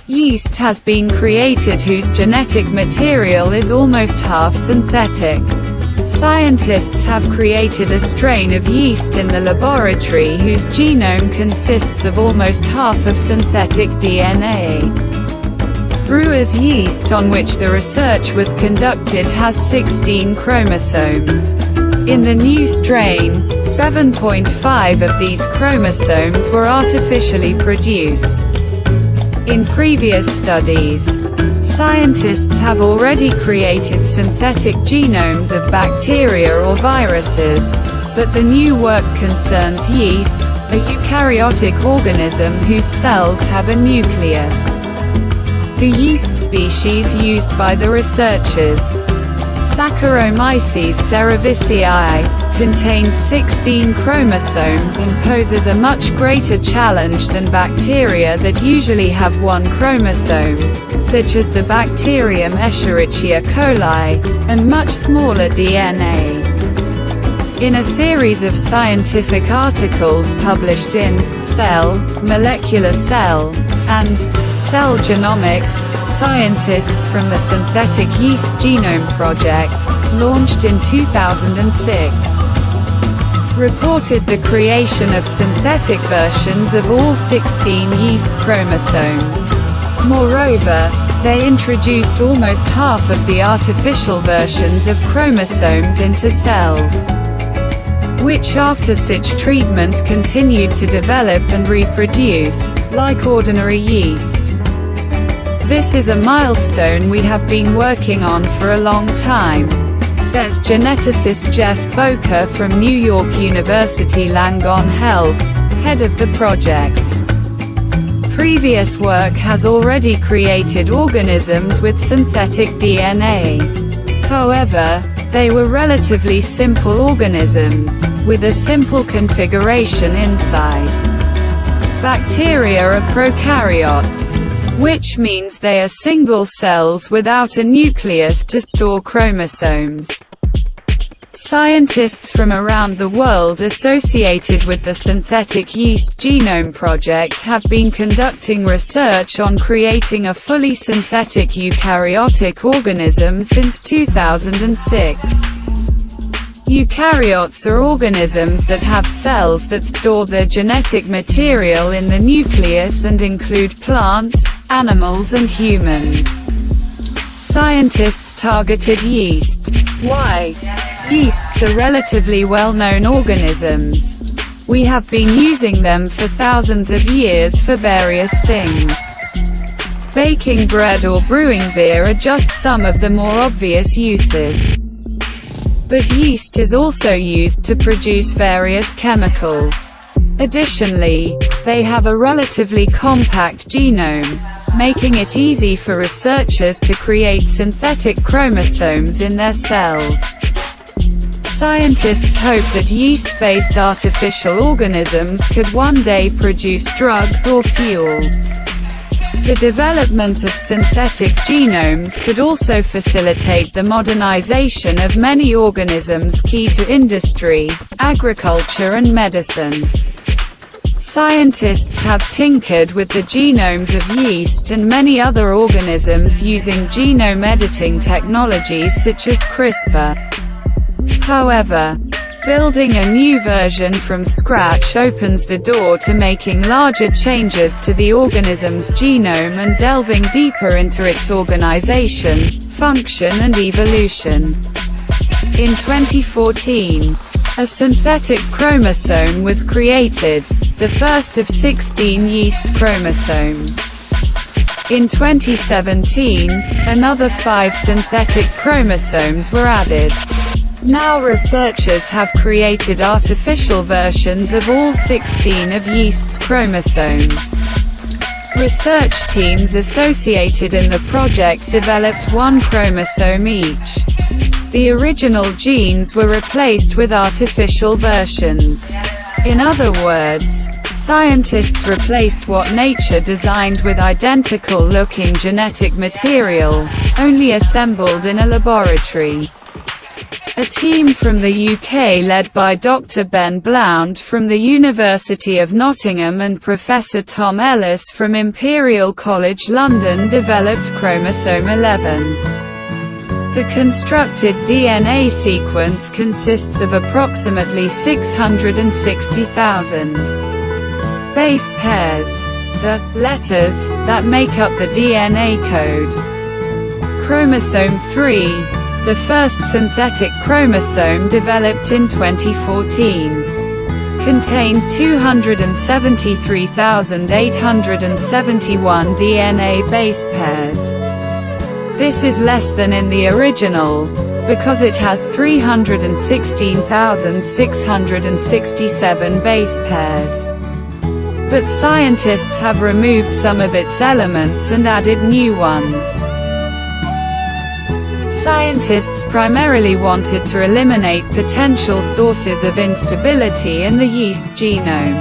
Yeast has been created whose genetic material is almost half synthetic. Scientists have created a strain of yeast in the laboratory whose genome consists of almost half of synthetic DNA. Brewer's yeast, on which the research was conducted, has 16 chromosomes. In the new strain, 7.5 of these chromosomes were artificially produced. In previous studies, scientists have already created synthetic genomes of bacteria or viruses, but the new work concerns yeast, a eukaryotic organism whose cells have a nucleus. The yeast species used by the researchers, Saccharomyces cerevisiae, contains 16 chromosomes and poses a much greater challenge than bacteria that usually have one chromosome, such as the bacterium Escherichia coli, and much smaller DNA. In a series of scientific articles published in Cell, Molecular Cell, and Cell Genomics, scientists from the Synthetic Yeast Genome Project, launched in 2006, reported the creation of synthetic versions of all 16 yeast chromosomes. Moreover, they introduced almost half of the artificial versions of chromosomes into cells, which after such treatment continued to develop and reproduce, like ordinary yeast. This is a milestone we have been working on for a long time, says geneticist Jeff Boker from New York University Langone Health, head of the project. Previous work has already created organisms with synthetic DNA. However, they were relatively simple organisms, with a simple configuration inside. Bacteria are prokaryotes, which means they are single cells without a nucleus to store chromosomes. Scientists from around the world associated with the Synthetic Yeast Genome Project have been conducting research on creating a fully synthetic eukaryotic organism since 2006. Eukaryotes are organisms that have cells that store their genetic material in the nucleus and include plants, animals and humans. Scientists targeted yeast. Why? Yeasts are relatively well-known organisms. We have been using them for thousands of years for various things. Baking bread or brewing beer are just some of the more obvious uses. But yeast is also used to produce various chemicals. Additionally, they have a relatively compact genome, making it easy for researchers to create synthetic chromosomes in their cells. Scientists hope that yeast-based artificial organisms could one day produce drugs or fuel. The development of synthetic genomes could also facilitate the modernization of many organisms key to industry, agriculture and medicine. Scientists have tinkered with the genomes of yeast and many other organisms using genome editing technologies such as CRISPR. However, building a new version from scratch opens the door to making larger changes to the organism's genome and delving deeper into its organization, function and evolution. In 2014, a synthetic chromosome was created, the first of 16 yeast chromosomes. In 2017, another 5 synthetic chromosomes were added. Now researchers have created artificial versions of all 16 of yeast's chromosomes. Research teams associated in the project developed one chromosome each. The original genes were replaced with artificial versions. In other words, scientists replaced what nature designed with identical-looking genetic material, only assembled in a laboratory. A team from the UK led by Dr. Ben Blount from the University of Nottingham and Professor Tom Ellis from Imperial College London developed chromosome 11. The constructed DNA sequence consists of approximately 660,000 base pairs, the letters that make up the DNA code. Chromosome 3, the first synthetic chromosome developed in 2014, contained 273,871 DNA base pairs. This is less than in the original, because it has 316,667 base pairs. But scientists have removed some of its elements and added new ones. Scientists primarily wanted to eliminate potential sources of instability in the yeast genome.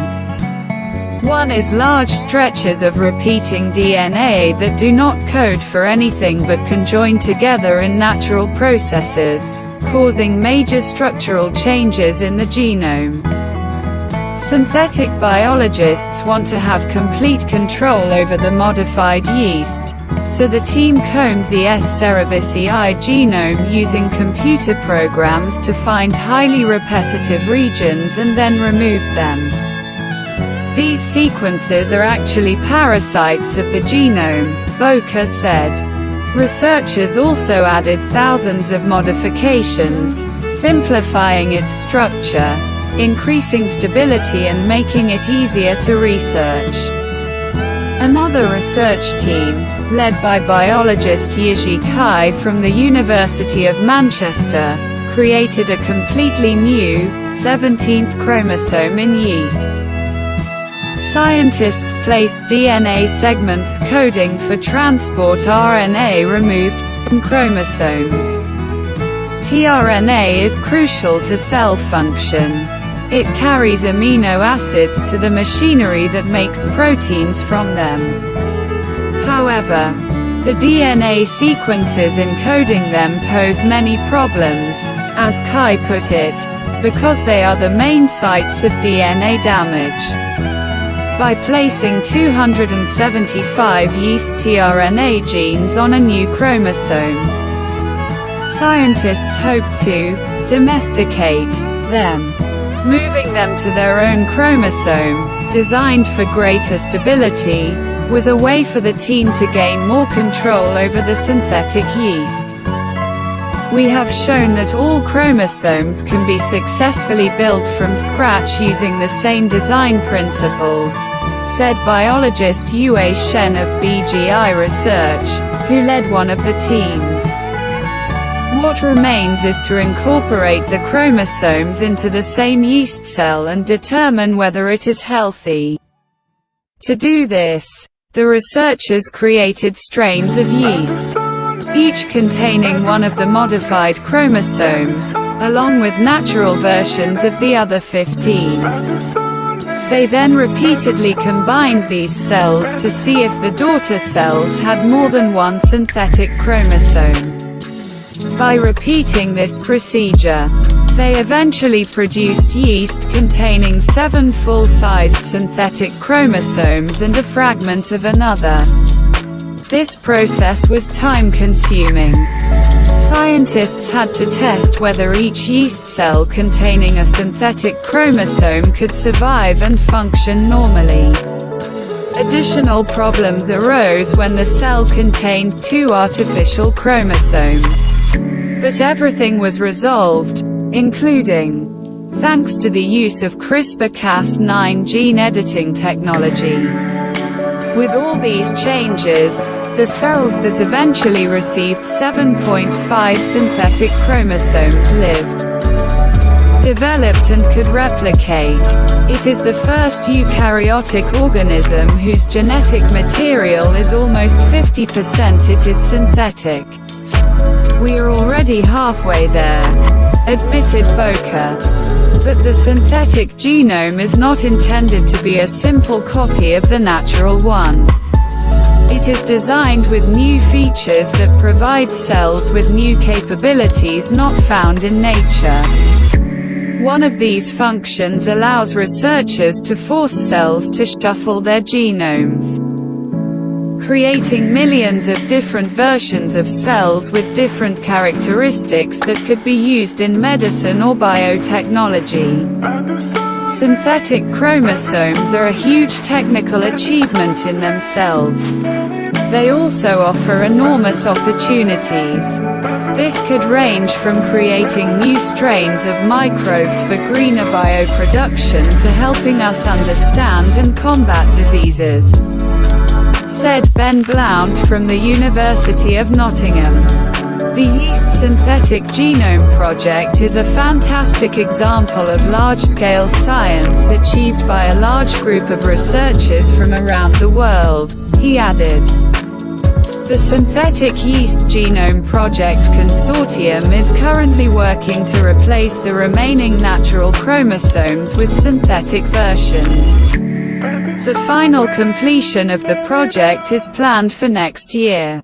One is large stretches of repeating DNA that do not code for anything but can join together in natural processes, causing major structural changes in the genome. Synthetic biologists want to have complete control over the modified yeast, so the team combed the S. cerevisiae genome using computer programs to find highly repetitive regions and then removed them. These sequences are actually parasites of the genome, Boca said. Researchers also added thousands of modifications, simplifying its structure, increasing stability and making it easier to research. Another research team, led by biologist yCzKw from the University of Manchester, created a completely new, 17th chromosome in yeast. Scientists placed DNA segments coding for transport RNA removed from chromosomes. tRNA is crucial to cell function. It carries amino acids to the machinery that makes proteins from them. However, the DNA sequences encoding them pose many problems, as Kai put it, because they are the main sites of DNA damage. By placing 275 yeast tRNA genes on a new chromosome, scientists hope to domesticate them, moving them to their own chromosome, designed for greater stability, was a way for the team to gain more control over the synthetic yeast. We have shown that all chromosomes can be successfully built from scratch using the same design principles, said biologist Yue Shen of BGI Research, who led one of the teams. What remains is to incorporate the chromosomes into the same yeast cell and determine whether it is healthy. To do this, the researchers created strains of yeast, each containing one of the modified chromosomes, along with natural versions of the other 15. They then repeatedly combined these cells to see if the daughter cells had more than one synthetic chromosome. By repeating this procedure, they eventually produced yeast containing 7 full-sized synthetic chromosomes and a fragment of another. This process was time-consuming. Scientists had to test whether each yeast cell containing a synthetic chromosome could survive and function normally. Additional problems arose when the cell contained 2 artificial chromosomes. But everything was resolved, including thanks to the use of CRISPR-Cas9 gene editing technology. With all these changes, the cells that eventually received 7.5 synthetic chromosomes lived, developed and could replicate. It is the first eukaryotic organism whose genetic material is almost 50% it is synthetic. We are already halfway there, admitted Boca. But the synthetic genome is not intended to be a simple copy of the natural one. It It is designed with new features that provide cells with new capabilities not found in nature. One of these functions allows researchers to force cells to shuffle their genomes, creating millions of different versions of cells with different characteristics that could be used in medicine or biotechnology. Synthetic chromosomes are a huge technical achievement in themselves. They also offer enormous opportunities. This could range from creating new strains of microbes for greener bioproduction to helping us understand and combat diseases, said Ben Blount from the University of Nottingham. The Yeast Synthetic Genome Project is a fantastic example of large-scale science achieved by a large group of researchers from around the world, he added. The Synthetic Yeast Genome Project Consortium is currently working to replace the remaining natural chromosomes with synthetic versions. The final completion of the project is planned for next year.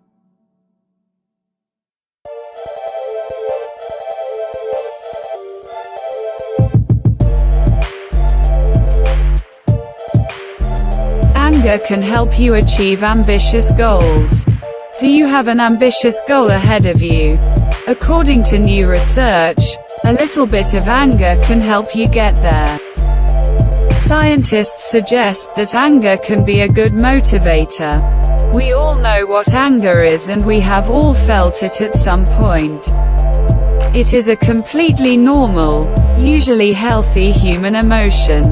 Anger can help you achieve ambitious goals. Do you have an ambitious goal ahead of you? According to new research, a little bit of anger can help you get there. Scientists suggest that anger can be a good motivator. We all know what anger is and we have all felt it at some point. It is a completely normal, usually healthy human emotion.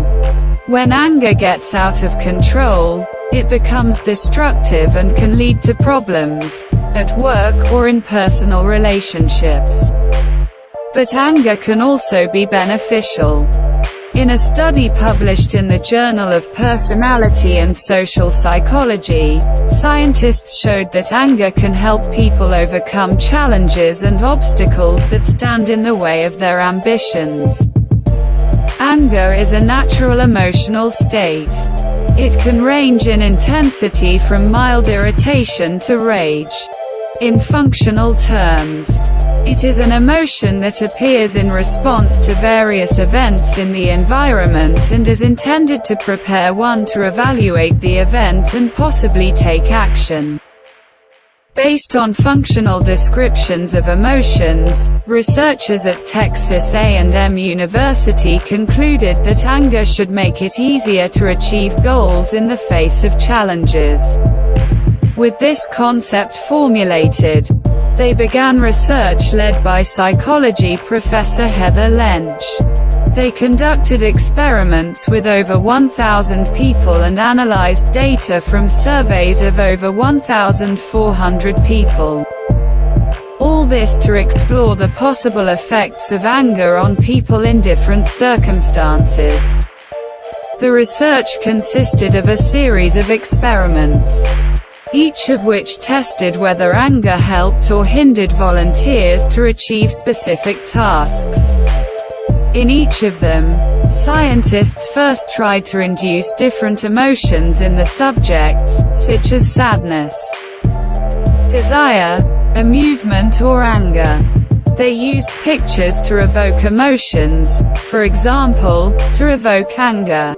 When anger gets out of control, it becomes destructive and can lead to problems, at work or in personal relationships. But anger can also be beneficial. In a study published in the Journal of Personality and Social Psychology, scientists showed that anger can help people overcome challenges and obstacles that stand in the way of their ambitions. Anger is a natural emotional state. It can range in intensity from mild irritation to rage. In functional terms, it is an emotion that appears in response to various events in the environment and is intended to prepare one to evaluate the event and possibly take action. Based on functional descriptions of emotions, researchers at Texas A&M University concluded that anger should make it easier to achieve goals in the face of challenges. With this concept formulated, they began research led by psychology professor Heather Lench. They conducted experiments with over 1,000 people and analyzed data from surveys of over 1,400 people. All this to explore the possible effects of anger on people in different circumstances. The research consisted of a series of experiments, each of which tested whether anger helped or hindered volunteers to achieve specific tasks. In each of them, scientists first tried to induce different emotions in the subjects, such as sadness, desire, amusement or anger. They used pictures to evoke emotions, for example, to evoke anger.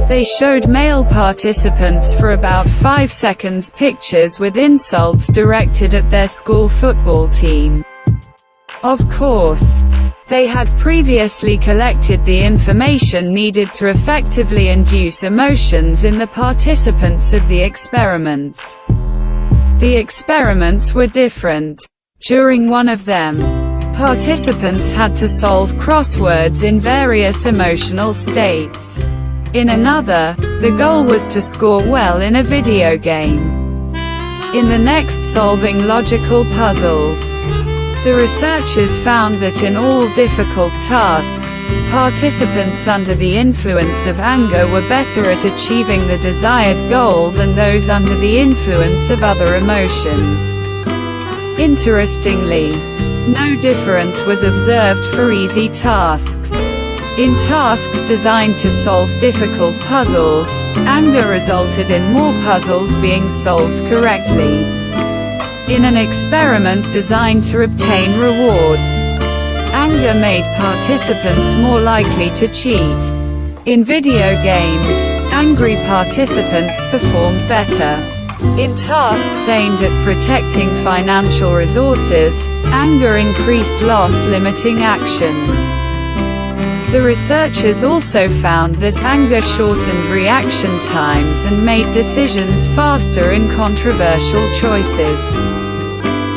They showed male participants for about 5 seconds pictures with insults directed at their school football team. Of course, they had previously collected the information needed to effectively induce emotions in the participants of the experiments. The experiments were different. During one of them, participants had to solve crosswords in various emotional states. In another, the goal was to score well in a video game. In the next, solving logical puzzles. The researchers found that in all difficult tasks, participants under the influence of anger were better at achieving the desired goal than those under the influence of other emotions. Interestingly, no difference was observed for easy tasks. In tasks designed to solve difficult puzzles, anger resulted in more puzzles being solved correctly. In an experiment designed to obtain rewards, anger made participants more likely to cheat. In video games, angry participants performed better. In tasks aimed at protecting financial resources, anger increased loss, limiting actions. The researchers also found that anger shortened reaction times and made decisions faster in controversial choices.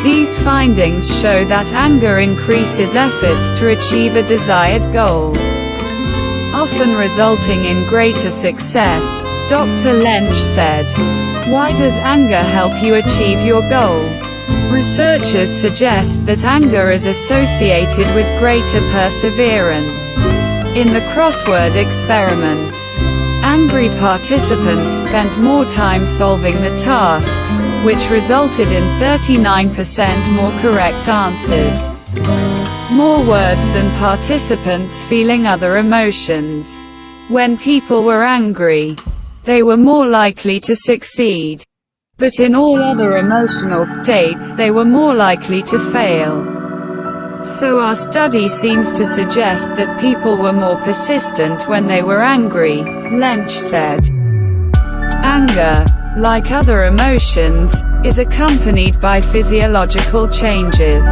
These findings show that anger increases efforts to achieve a desired goal, often resulting in greater success, Dr. Lynch said. Why does anger help you achieve your goal? Researchers suggest that anger is associated with greater perseverance. In the crossword experiments, angry participants spent more time solving the tasks, which resulted in 39% more correct answers. More words than participants feeling other emotions. When people were angry, they were more likely to succeed. But in all other emotional states they were more likely to fail. So our study seems to suggest that people were more persistent when they were angry, Lynch said. Anger, like other emotions, is accompanied by physiological changes.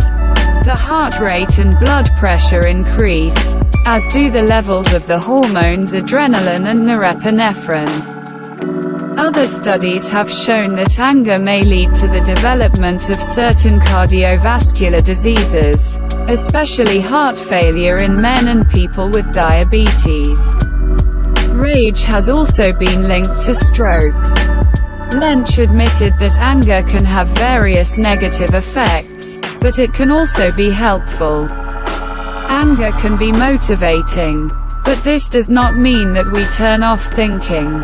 The heart rate and blood pressure increase, as do the levels of the hormones adrenaline and norepinephrine. Other studies have shown that anger may lead to the development of certain cardiovascular diseases, especially heart failure in men and people with diabetes. Rage has also been linked to strokes. Lynch admitted that anger can have various negative effects, but it can also be helpful. Anger can be motivating, but this does not mean that we turn off thinking.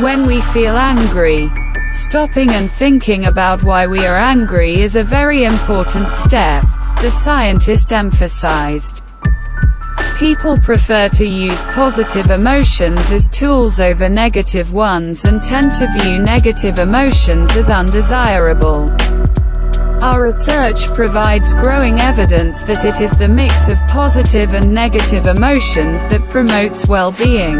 When we feel angry, stopping and thinking about why we are angry is a very important step, the scientist emphasized. People prefer to use positive emotions as tools over negative ones and tend to view negative emotions as undesirable. Our research provides growing evidence that it is the mix of positive and negative emotions that promotes well-being,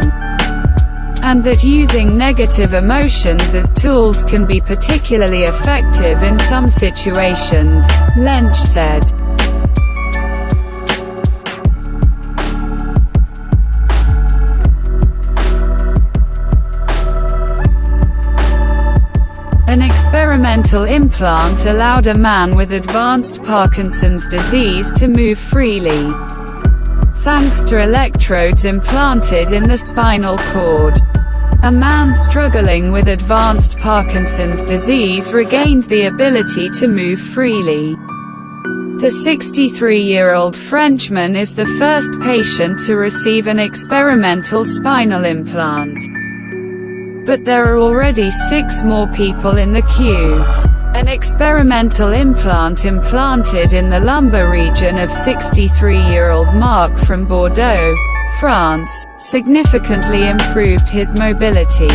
and that using negative emotions as tools can be particularly effective in some situations, Lynch said. An experimental implant allowed a man with advanced Parkinson's disease to move freely, thanks to electrodes implanted in the spinal cord. A man struggling with advanced Parkinson's disease regained the ability to move freely. The 63-year-old Frenchman is the first patient to receive an experimental spinal implant. But there are already 6 more people in the queue. An experimental implant implanted in the lumbar region of 63-year-old Marc from Bordeaux, France, significantly improved his mobility.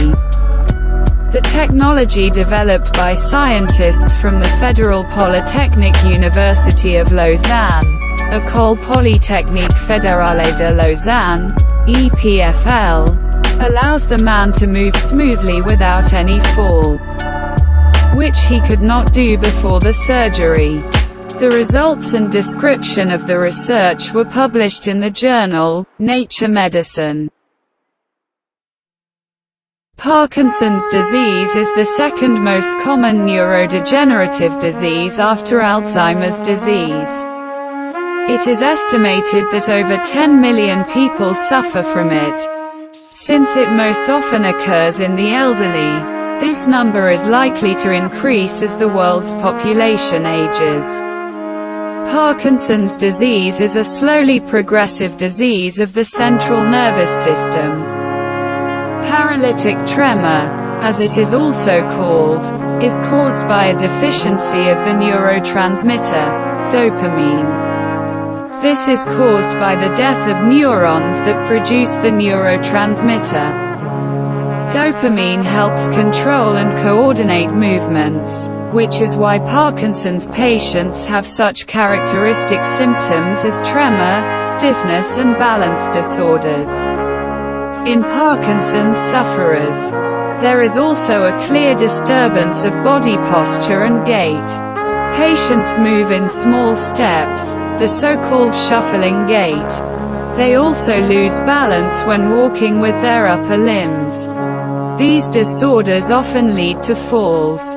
The technology developed by scientists from the Federal Polytechnic University of Lausanne, École Polytechnique Fédérale de Lausanne, EPFL, allows the man to move smoothly without any fall, which he could not do before the surgery. The results and description of the research were published in the journal, Nature Medicine. Parkinson's disease is the second most common neurodegenerative disease after Alzheimer's disease. It is estimated that over 10 million people suffer from it. Since it most often occurs in the elderly, this number is likely to increase as the world's population ages. Parkinson's disease is a slowly progressive disease of the central nervous system. Paralytic tremor, as it is also called, is caused by a deficiency of the neurotransmitter, dopamine. This is caused by the death of neurons that produce the neurotransmitter. Dopamine helps control and coordinate movements, which is why Parkinson's patients have such characteristic symptoms as tremor, stiffness and balance disorders. In Parkinson's sufferers, there is also a clear disturbance of body posture and gait. Patients move in small steps, the so-called shuffling gait. They also lose balance when walking with their upper limbs. These disorders often lead to falls.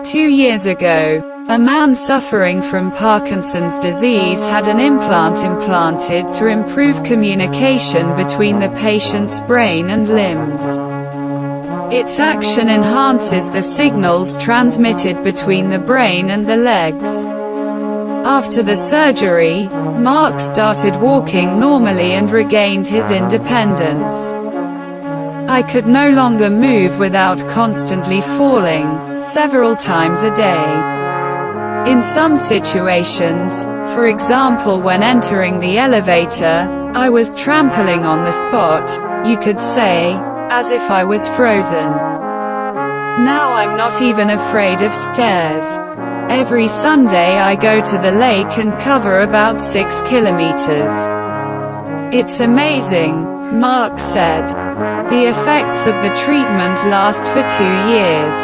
2 years ago, a man suffering from Parkinson's disease had an implant implanted to improve communication between the patient's brain and limbs. Its action enhances the signals transmitted between the brain and the legs. After the surgery, Mark started walking normally and regained his independence. I could no longer move without constantly falling, several times a day. In some situations, for example when entering the elevator, I was trampling on the spot, you could say, as if I was frozen. Now I'm not even afraid of stairs. Every Sunday I go to the lake and cover about 6 kilometers. It's amazing, Mark said. The effects of the treatment last for 2 years.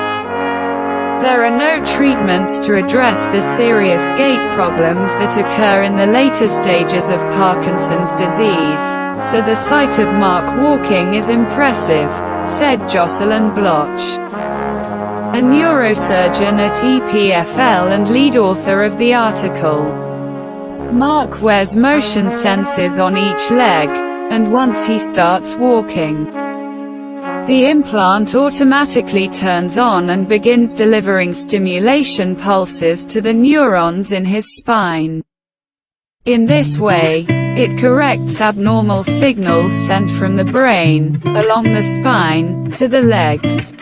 There are no treatments to address the serious gait problems that occur in the later stages of Parkinson's disease, so the sight of Mark walking is impressive, said Jocelyn Bloch, a neurosurgeon at EPFL and lead author of the article. Mark wears motion sensors on each leg, and once he starts walking, the implant automatically turns on and begins delivering stimulation pulses to the neurons in his spine. In this way, it corrects abnormal signals sent from the brain, along the spine, to the legs,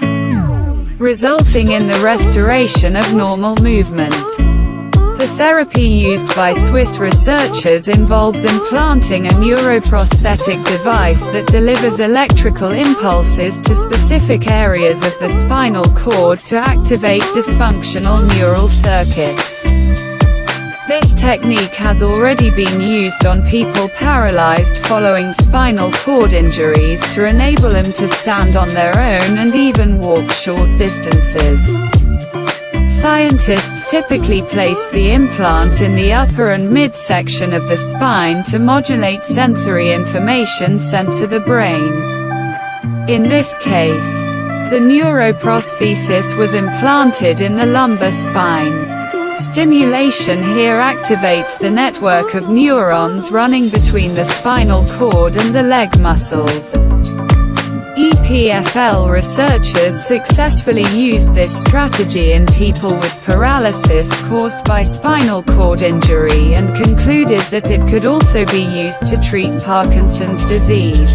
resulting in the restoration of normal movement. The therapy used by Swiss researchers involves implanting a neuroprosthetic device that delivers electrical impulses to specific areas of the spinal cord to activate dysfunctional neural circuits. This technique has already been used on people paralyzed following spinal cord injuries to enable them to stand on their own and even walk short distances. Scientists typically place the implant in the upper and midsection of the spine to modulate sensory information sent to the brain. In this case, the neuroprosthesis was implanted in the lumbar spine. Stimulation here activates the network of neurons running between the spinal cord and the leg muscles. EPFL researchers successfully used this strategy in people with paralysis caused by spinal cord injury and concluded that it could also be used to treat Parkinson's disease.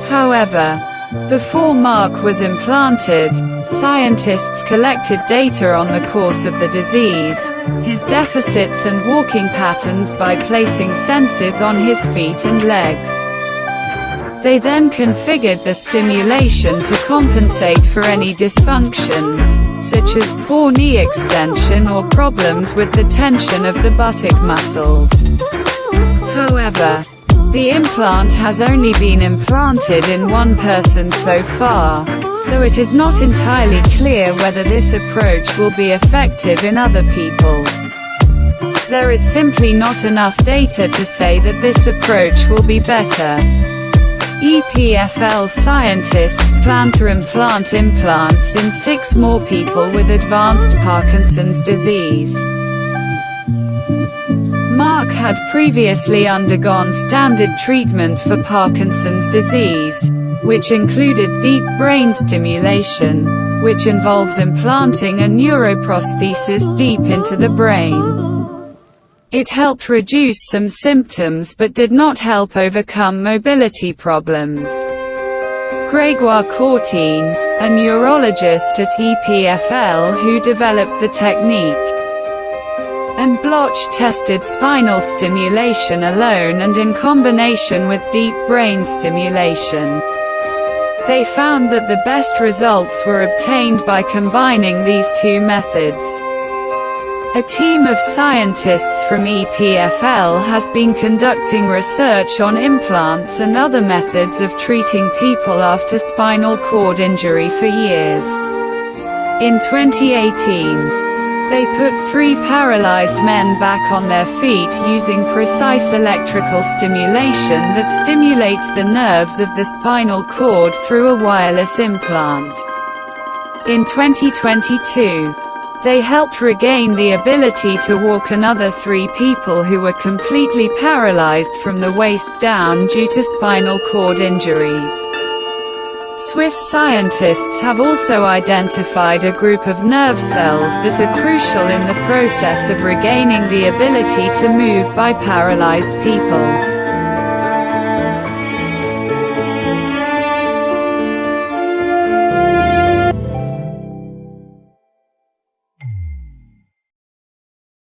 However, before Mark was implanted, scientists collected data on the course of the disease, his deficits and walking patterns by placing sensors on his feet and legs. They then configured the stimulation to compensate for any dysfunctions, such as poor knee extension or problems with the tension of the buttock muscles. However, the implant has only been implanted in one person so far, so it is not entirely clear whether this approach will be effective in other people. There is simply not enough data to say that this approach will be better. EPFL scientists plan to implant implants in 6 more people with advanced Parkinson's disease. Mark had previously undergone standard treatment for Parkinson's disease, which included deep brain stimulation, which involves implanting a neuroprosthesis deep into the brain. It helped reduce some symptoms but did not help overcome mobility problems. Grégoire Courtine, a neurologist at EPFL who developed the technique, and Bloch tested spinal stimulation alone and in combination with deep brain stimulation. They found that the best results were obtained by combining these two methods. A team of scientists from EPFL has been conducting research on implants and other methods of treating people after spinal cord injury for years. In 2018, they put 3 paralyzed men back on their feet using precise electrical stimulation that stimulates the nerves of the spinal cord through a wireless implant. In 2022, they helped regain the ability to walk another 3 people who were completely paralyzed from the waist down due to spinal cord injuries. Swiss scientists have also identified a group of nerve cells that are crucial in the process of regaining the ability to move by paralyzed people.